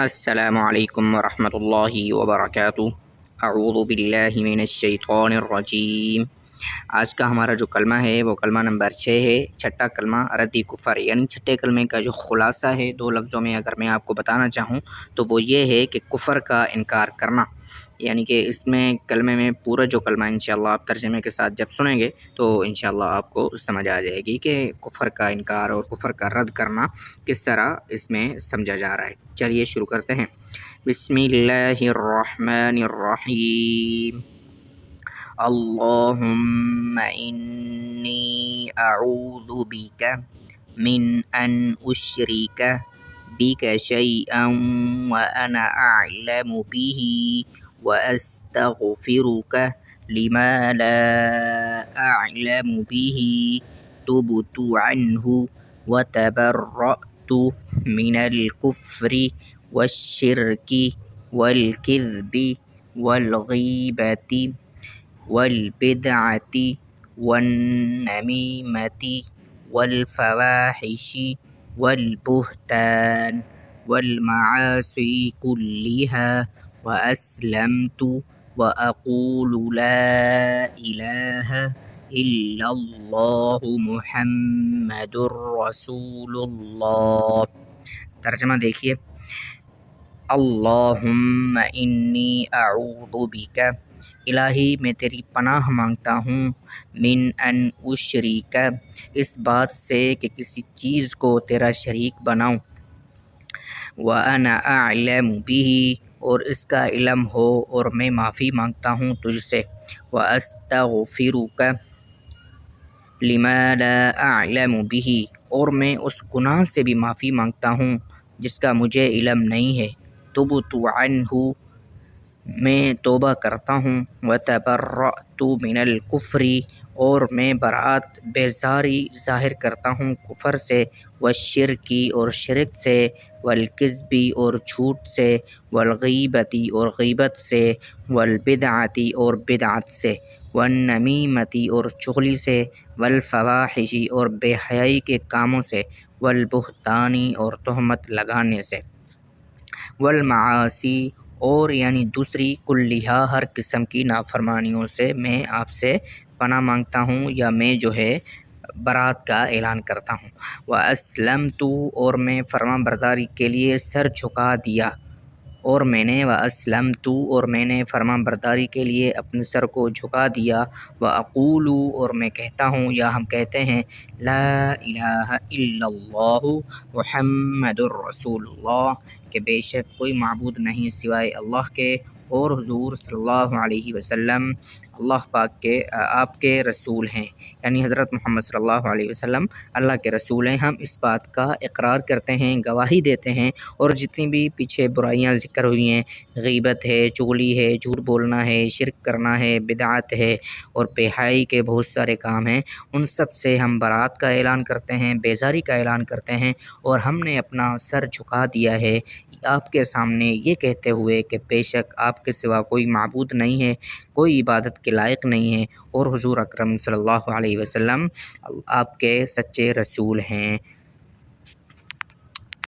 السلام علیکم ورحمۃ اللہ وبرکاتہ۔ اعوذ باللہ من الشیطان الرجیم۔ آج کا ہمارا جو کلمہ ہے وہ کلمہ نمبر 6 ہے، چھٹا کلمہ ردی کفر، یعنی چھٹے کلمے کا جو خلاصہ ہے دو لفظوں میں اگر میں آپ کو بتانا چاہوں تو وہ یہ ہے کہ کفر کا انکار کرنا، یعنی کہ اس میں کلمے میں پورا جو کلمہ انشاءاللہ آپ ترجمے کے ساتھ جب سنیں گے تو انشاءاللہ آپ کو سمجھ آ جائے گی کہ کفر کا انکار اور کفر کا رد کرنا کس طرح اس میں سمجھا جا رہا ہے۔ چلیے شروع کرتے ہیں۔ بسم اللہ الرحمن الرحیم۔ اللہم انی اعوذ بک من ان اشرک بک شیئا وانا اعلم به واستغفرک لما لا اعلم به تبت عنہ وتبرأت من الكفر والشرك والكذب والغيبة والبدعة والنميمة والفواحش والبهتان والمعاصي كلها وأسلمت وأقول لا إله إلا الله محمد رسول اللہ۔ ترجمہ دیکھیے، اللہم انی اعوذ بک، الہی میں تیری پناہ مانگتا ہوں، من ان اشریک، اس بات سے کہ کسی چیز کو تیرا شریک بناؤں، وانا اعلم به، اور اس کا علم ہو اور میں معافی مانگتا ہوں تجھ سے، واستغفرک لما لا اعلم به، اور میں اس گناہ سے بھی معافی مانگتا ہوں جس کا مجھے علم نہیں ہے، تبت عنہ، میں توبہ کرتا ہوں، وتبرأت من الکفر، اور میں برات بیزاری ظاہر کرتا ہوں کفر سے، والشرک، اور شرک سے، والکذب، اور جھوٹ سے، والغیبت، اور غیبت سے، والبدعت، اور بدعت سے، والنمیمت، اور چغلی سے، والفواحش، اور بے حیائی کے کاموں سے، والبہتان، اور تہمت لگانے سے، والمعاصی، اور یعنی دوسری کلیہا، ہر قسم کی نافرمانیوں سے میں آپ سے پناہ مانگتا ہوں یا میں جو ہے برات کا اعلان کرتا ہوں، واسلمت، اور میں فرما برداری کے لیے سر جھکا دیا، اور میں نے واسلمت، اور میں نے فرما برداری کے لیے اپنے سر کو جھکا دیا، واقول، اور میں کہتا ہوں یا ہم کہتے ہیں، لا الہ الا اللہ محمد الرسول اللہ، کہ بے شک کوئی معبود نہیں سوائے اللہ کے، اور حضور صلی اللہ علیہ وسلم اللہ پاک کے آپ کے رسول ہیں، یعنی حضرت محمد صلی اللہ علیہ وسلم اللہ کے رسول ہیں۔ ہم اس بات کا اقرار کرتے ہیں، گواہی دیتے ہیں، اور جتنی بھی پیچھے برائیاں ذکر ہوئی ہیں، غیبت ہے، چغلی ہے، جھوٹ بولنا ہے، شرک کرنا ہے، بدعت ہے، اور بے حیائی کے بہت سارے کام ہیں، ان سب سے ہم برات کا اعلان کرتے ہیں، بیزاری کا اعلان کرتے ہیں، اور ہم نے اپنا سر جھکا دیا ہے آپ کے سامنے یہ کہتے ہوئے کہ بے شک آپ کے سوا کوئی معبود نہیں ہے، کوئی عبادت کے لائق نہیں ہے، اور حضور اکرم صلی اللہ علیہ وسلم آپ کے سچے رسول ہیں۔